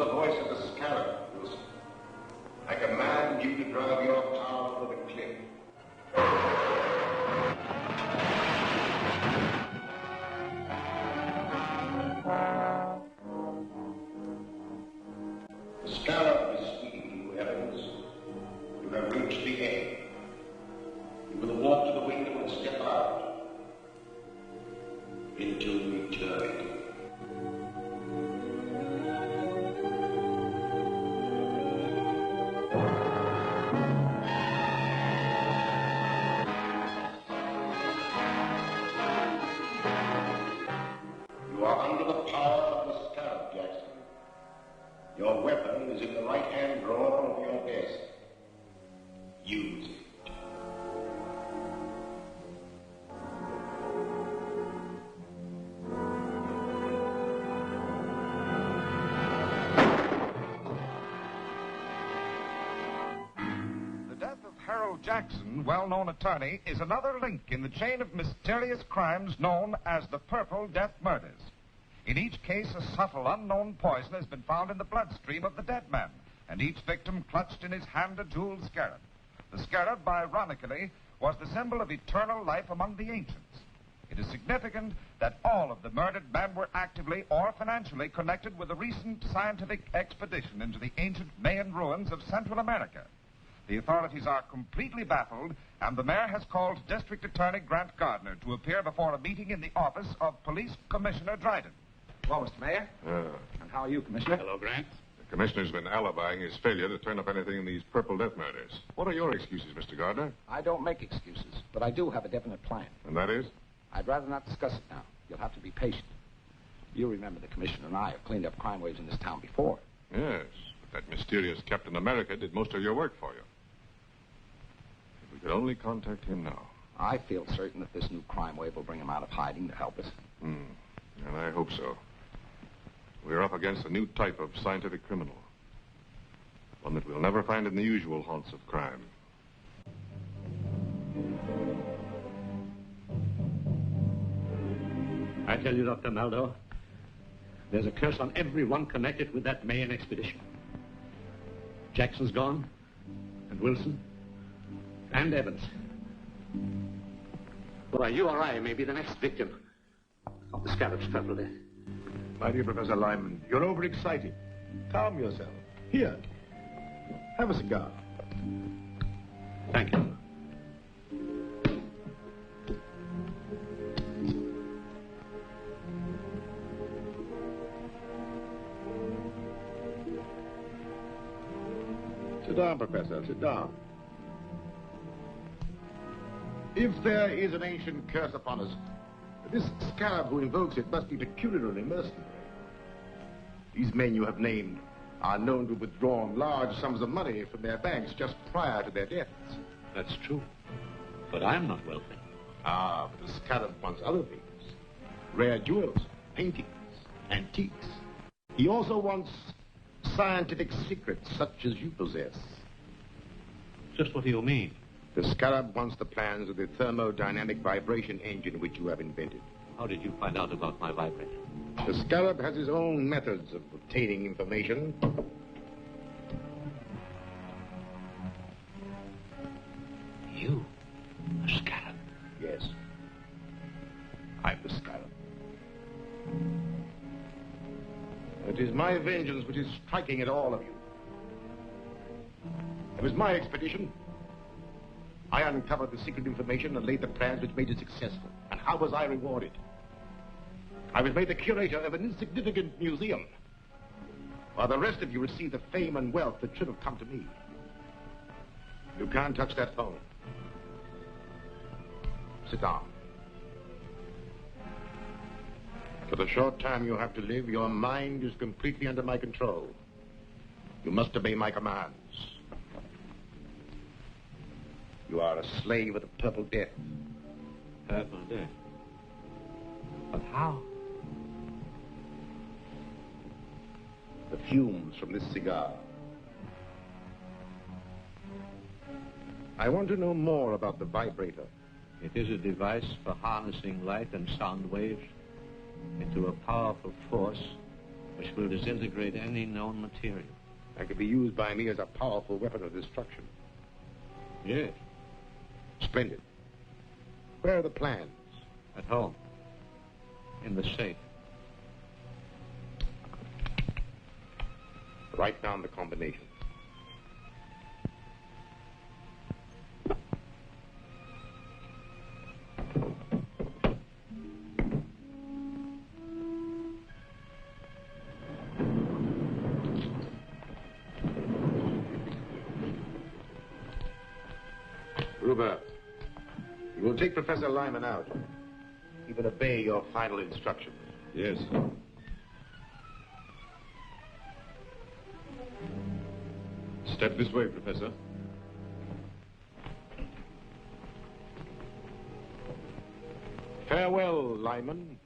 the voice of the Scarab, Wilson. I command you to drive your tower over the cliff. The Scarab is speaking to you, Evans. You have reached the end. You will walk to the window and step out into eternity. You are under the power of the Scarab, Jackson. Your weapon is in the right-hand drawer of your desk. Use it. Jackson, well-known attorney, is another link in the chain of mysterious crimes known as the Purple Death Murders. In each case, a subtle, unknown poison has been found in the bloodstream of the dead man, and each victim clutched in his hand a jeweled scarab. The scarab, ironically, was the symbol of eternal life among the ancients. It is significant that all of the murdered men were actively or financially connected with a recent scientific expedition into the ancient Mayan ruins of Central America. The authorities are completely baffled, and the mayor has called District Attorney Grant Gardner to appear before a meeting in the office of Police Commissioner Dryden. Well, Mr. Mayor. And how are you, Commissioner? Hello, Grant. The commissioner's been alibying his failure to turn up anything in these Purple Death Murders. What are your excuses, Mr. Gardner? I don't make excuses, but I do have a definite plan. And that is? I'd rather not discuss it now. You'll have to be patient. You remember the commissioner and I have cleaned up crime waves in this town before. Yes, but that mysterious Captain America did most of your work for you. If we could only contact him now. I feel certain that this new crime wave will bring him out of hiding to help us. And I hope so. We're up against a new type of scientific criminal. One that we'll never find in the usual haunts of crime. I tell you, Dr. Maldor, there's a curse on everyone connected with that Mayan expedition. Jackson's gone, and Wilson, and Evans. Why, you or I may be the next victim of the Scarab's Purple Death. My dear Professor Lyman, you're overexcited. Calm yourself. Here, have a cigar. Thank you. Sit down, Professor, sit down. If there is an ancient curse upon us, this Scarab who invokes it must be peculiarly mercenary. These men you have named are known to have withdrawn large sums of money from their banks just prior to their deaths. That's true. But I'm not wealthy. Ah, but the Scarab wants other things. Rare jewels, paintings, antiques. He also wants scientific secrets such as you possess. Just what do you mean? The Scarab wants the plans of the thermodynamic vibration engine which you have invented. How did you find out about my vibrator? The Scarab has his own methods of obtaining information. You? The Scarab? Yes. I'm the Scarab. It is my vengeance which is striking at all of you. It was my expedition. I uncovered the secret information and laid the plans which made it successful. And how was I rewarded? I was made the curator of an insignificant museum, while the rest of you received the fame and wealth that should have come to me. You can't touch that phone. Sit down. For the short time you have to live, your mind is completely under my control. You must obey my commands. You are a slave of the Purple Death. Purple Death? But how? The fumes from this cigar. I want to know more about the vibrator. It is a device for harnessing light and sound waves into a powerful force which will disintegrate any known material. That could be used by me as a powerful weapon of destruction. Yes. Splendid. Where are the plans? At home. In the safe. Write down the combination. Ruber, you will take Professor Lyman out. He will obey your final instructions. Yes. Step this way, Professor. Farewell, Lyman.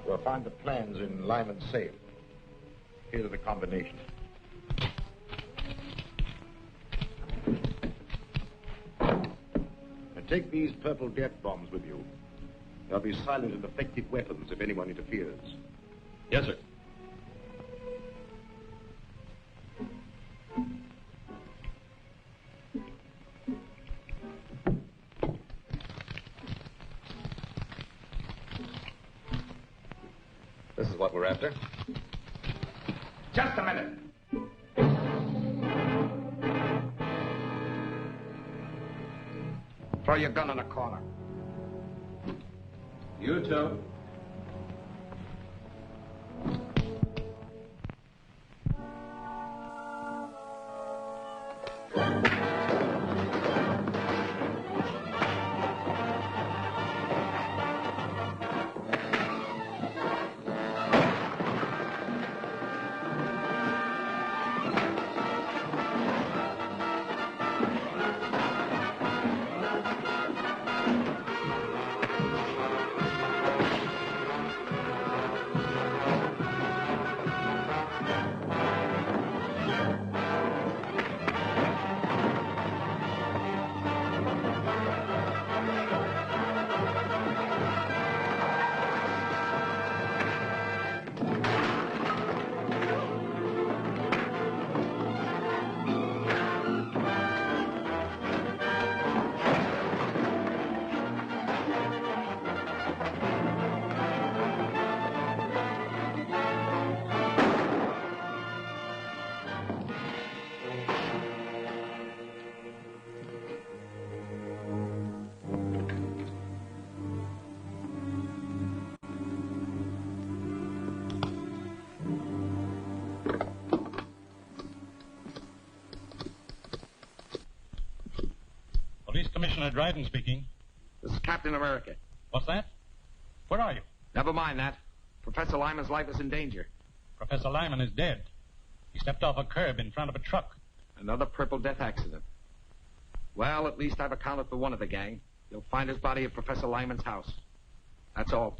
We'll find the plans in Lyman's safe. Here's the combination. And take these purple death bombs with you. They'll be silent and effective weapons if anyone interferes. Yes, sir. This is what we're after. Just a minute. Throw your gun in a corner. You too. Police Commissioner Dryden speaking. This is Captain America. What's that? Where are you? Never mind that. Professor Lyman's life is in danger. Professor Lyman is dead. He stepped off a curb in front of a truck. Another Purple Death accident. Well, at least I've accounted for one of the gang. You'll find his body at Professor Lyman's house. That's all.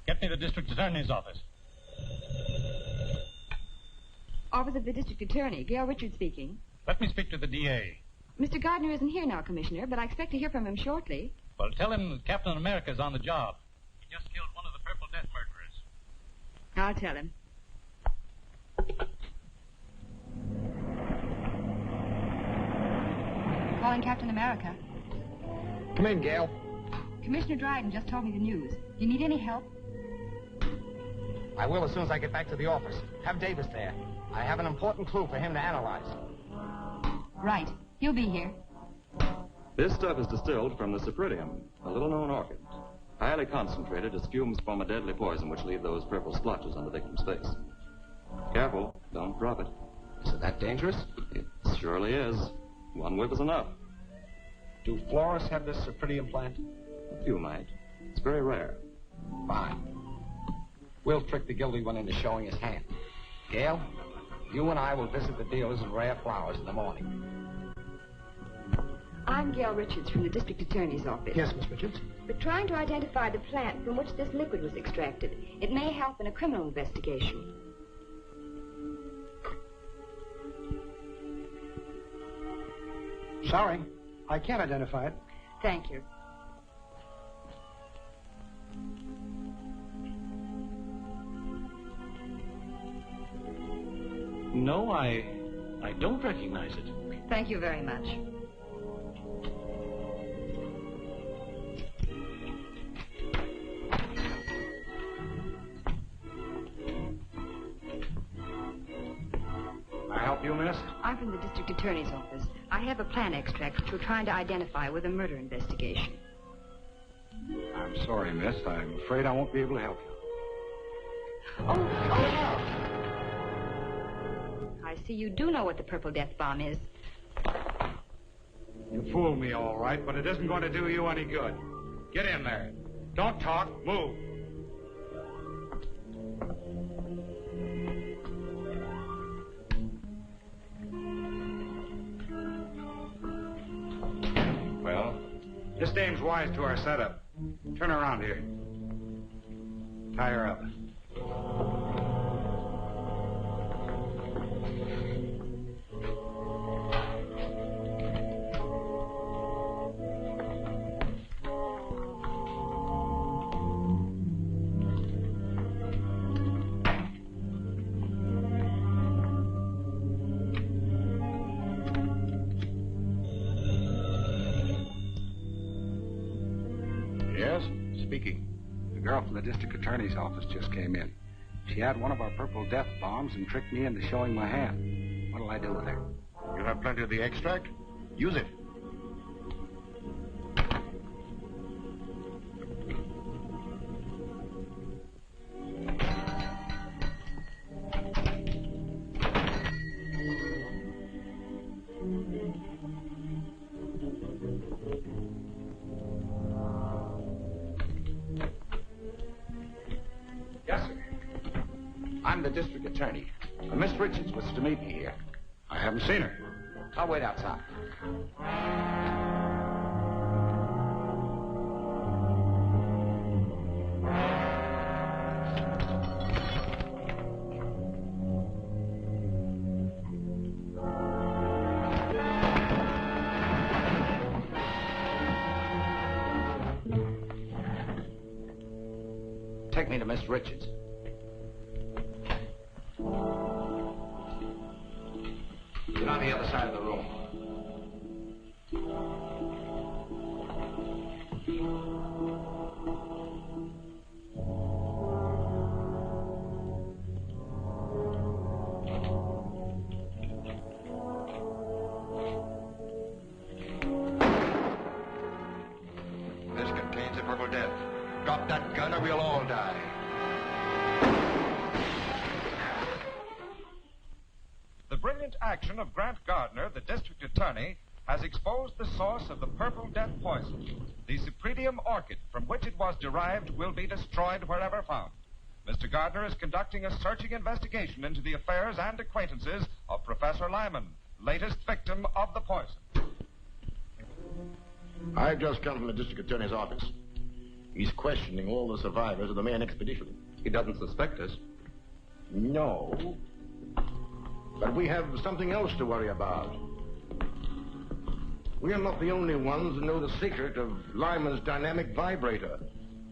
Get me the District Attorney's office. Office of the District Attorney. Gail Richards speaking. Let me speak to the DA. Mr. Gardner isn't here now, Commissioner, but I expect to hear from him shortly. Well, tell him that Captain America's on the job. He just killed one of the Purple Death murderers. I'll tell him. Calling Captain America. Come in, Gail. Commissioner Dryden just told me the news. You need any help? I will as soon as I get back to the office. Have Davis there. I have an important clue for him to analyze. Right. He'll be here. This stuff is distilled from the cypripedium, a little-known orchid. Highly concentrated as fumes form a deadly poison which leave those purple splotches on the victim's face. Careful, don't drop it. Is it that dangerous? It surely is. One whiff is enough. Do florists have this cypripedium plant? A few might. It's very rare. Fine. We'll trick the guilty one into showing his hand. Gail, you and I will visit the dealers in rare flowers in the morning. I'm Gail Richards from the District Attorney's office. Yes, Miss Richards? We're trying to identify the plant from which this liquid was extracted. It may help in a criminal investigation. Sorry. I can't identify it. Thank you. No, I don't recognize it. Thank you very much. Can I help you, miss? I'm from the District Attorney's office. I have a plan extract which we're trying to identify with a murder investigation. I'm sorry, miss. I'm afraid I won't be able to help you. Oh, help! I see you do know what the Purple Death Bomb is. You fooled me, all right, but it isn't going to do you any good. Get in there. Don't talk. Move. Well, this dame's wise to our setup. Turn her around here. Tie her up. Yes, speaking. The girl from the district attorney's office just came in. She had one of our purple death bombs and tricked me into showing my hand. What'll I do with her? You have plenty of the extract? Use it. Yes, sir. I'm the district attorney. Miss Richards was to meet me here. I haven't seen her. I'll wait outside. Take me to Miss Richards. Get on the other side of the room. This contains the Purple Death. Drop that gun or we'll all die. The brilliant action of Grant Gardner, the district attorney, has exposed the source of the Purple Death poison. The Cypripedium orchid from which it was derived will be destroyed wherever found. Mr. Gardner is conducting a searching investigation into the affairs and acquaintances of Professor Lyman, latest victim of the poison. I've just come from the district attorney's office. He's questioning all the survivors of the Mayan expedition. He doesn't suspect us. No. But we have something else to worry about. We are not the only ones who know the secret of Lyman's dynamic vibrator.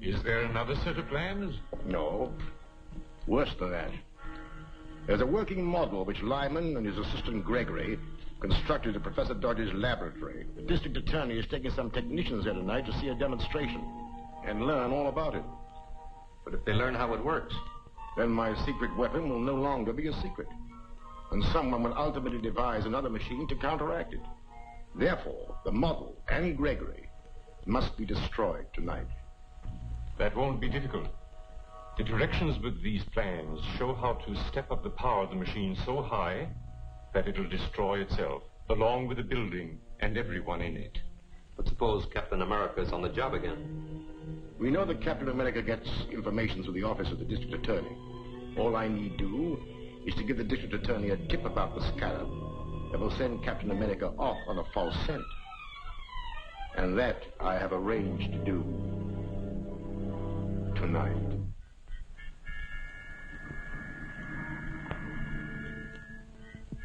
Is there another set of plans? No. Worse than that. There's a working model which Lyman and his assistant Gregory constructed at Professor Dodge's laboratory. The district attorney is taking some technicians there tonight to see a demonstration and learn all about it. But if they learn how it works, then my secret weapon will no longer be a secret. And someone will ultimately devise another machine to counteract it. Therefore, the model and Gregory must be destroyed tonight. That won't be difficult. The directions with these plans show how to step up the power of the machine so high that it'll destroy itself, along with the building and everyone in it. but suppose Captain America's on the job again. We know that Captain America gets information through the office of the district attorney. All I need do is to give the district attorney a tip about the Scarab that will send Captain America off on a false scent. And that I have arranged to do tonight.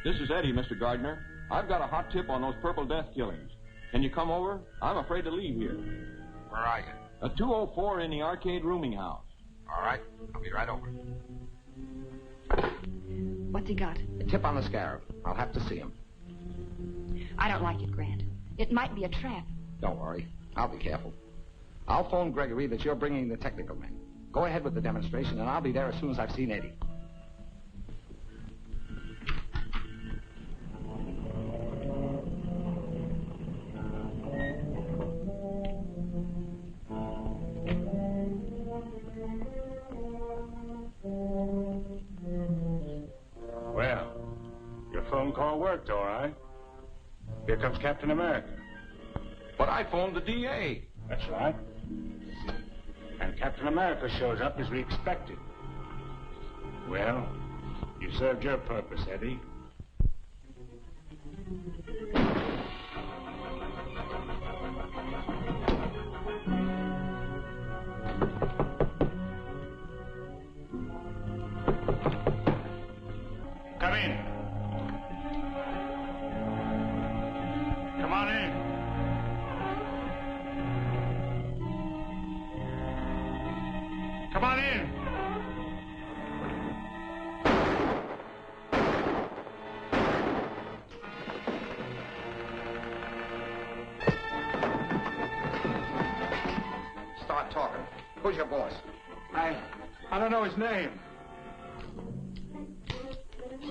This is Eddie, Mr. Gardner. I've got a hot tip on those Purple Death killings. Can you come over? I'm afraid to leave here. Where are you? 204 in the arcade rooming house. All right. I'll be right over. What's he got? A tip on the Scarab. I'll have to see him. I don't like it, Grant. It might be a trap. Don't worry. I'll be careful. I'll phone Gregory that you're bringing the technical men. Go ahead with the demonstration, and I'll be there as soon as I've seen Eddie. Well, your phone call worked, all right. Here comes Captain America. But I phoned the DA. That's right. And Captain America shows up as we expected. Well, you served your purpose, Eddie. Come in. Come on in. Come on in. Start talking. Who's your boss? I don't know his name.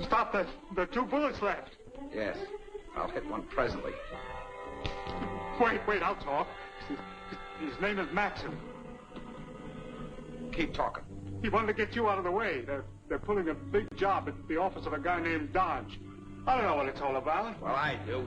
Stop the 2 bullets left. Yes. I'll hit one presently. Wait, I'll talk. His name is Maxim. Keep talking. He wanted to get you out of the way. They're pulling a big job at the office of a guy named Dodge. I don't know what it's all about. Well, I do.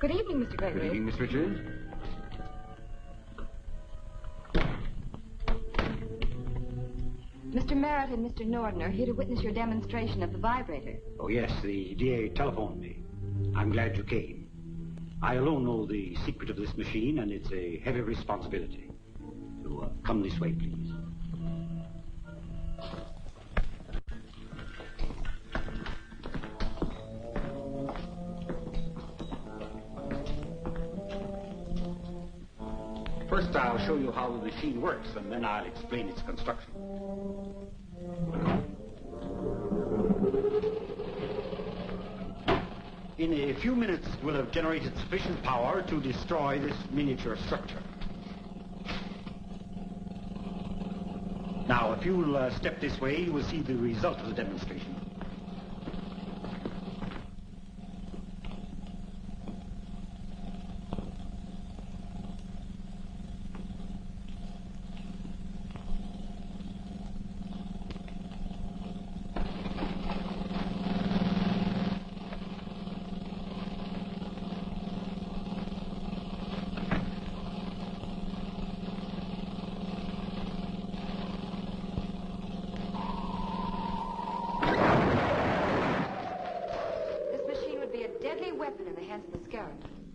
Good evening, Mr. Gregory. Good evening, Miss Richards. Mr. Merritt and Mr. Norden are here to witness your demonstration of the vibrator. Oh, yes, the DA telephoned me. I'm glad you came. I alone know the secret of this machine, and it's a heavy responsibility. So, come this way, please. First, I'll show you how the machine works, and then I'll explain its construction. In a few minutes, we'll have generated sufficient power to destroy this miniature structure. Now, if you'll step this way, you will see the result of the demonstration.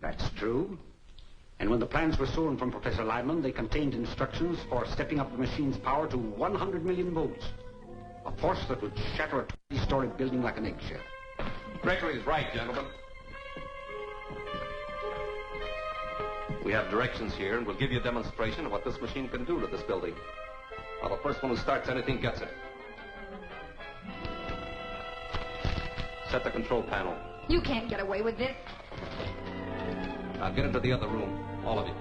That's true. And when the plans were stolen from Professor Lyman, they contained instructions for stepping up the machine's power to 100 million volts. A force that would shatter a 20-story building like an eggshell. Gregory's right, gentlemen. We have directions here, and we'll give you a demonstration of what this machine can do to this building. Now, the first one who starts anything gets it. Set the control panel. You can't get away with this. Now, get into the other room, all of you.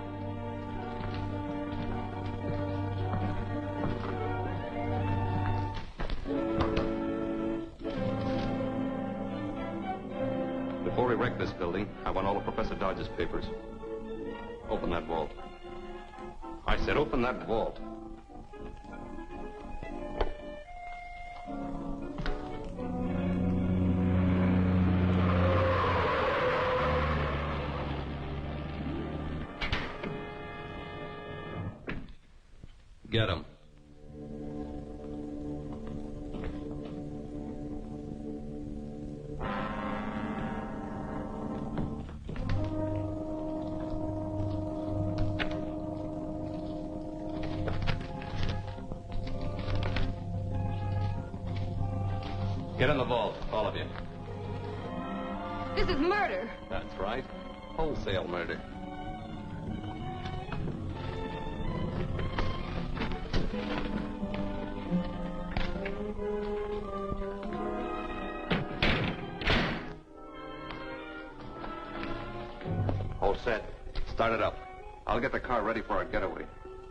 Before we wreck this building, I want all of Professor Dodge's papers. Open that vault. I said open that vault. Get him. Get in the vault, all of you. This is murder. That's right. Wholesale murder. All set. Start it up. I'll get the car ready for our getaway.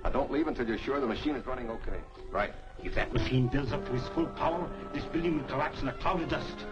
Now, don't leave until you're sure the machine is running okay. Right. If that machine builds up to its full power, this building will collapse in a cloud of dust.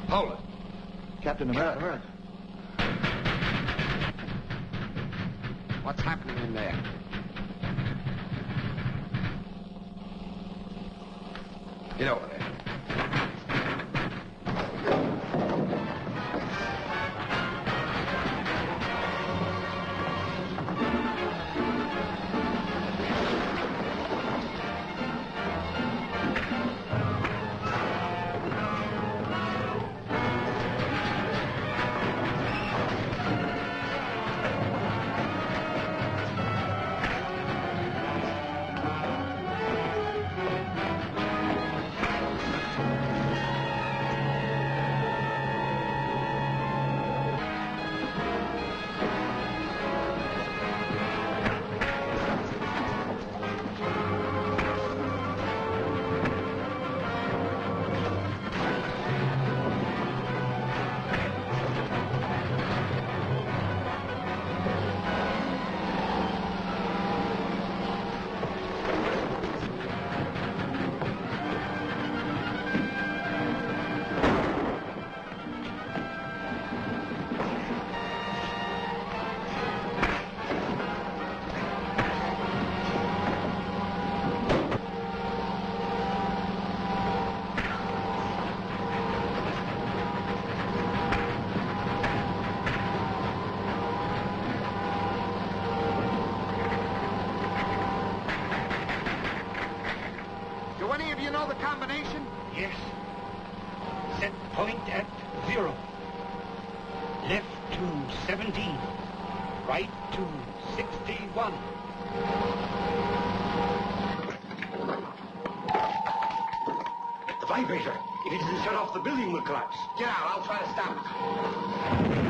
Hold it. Captain America. What's happening in there? Get over there. Combination? Yes. Set point at 0. Left to 17. Right to 61. The vibrator. If it isn't shut off, the building will collapse. Get out. I'll try to stop it.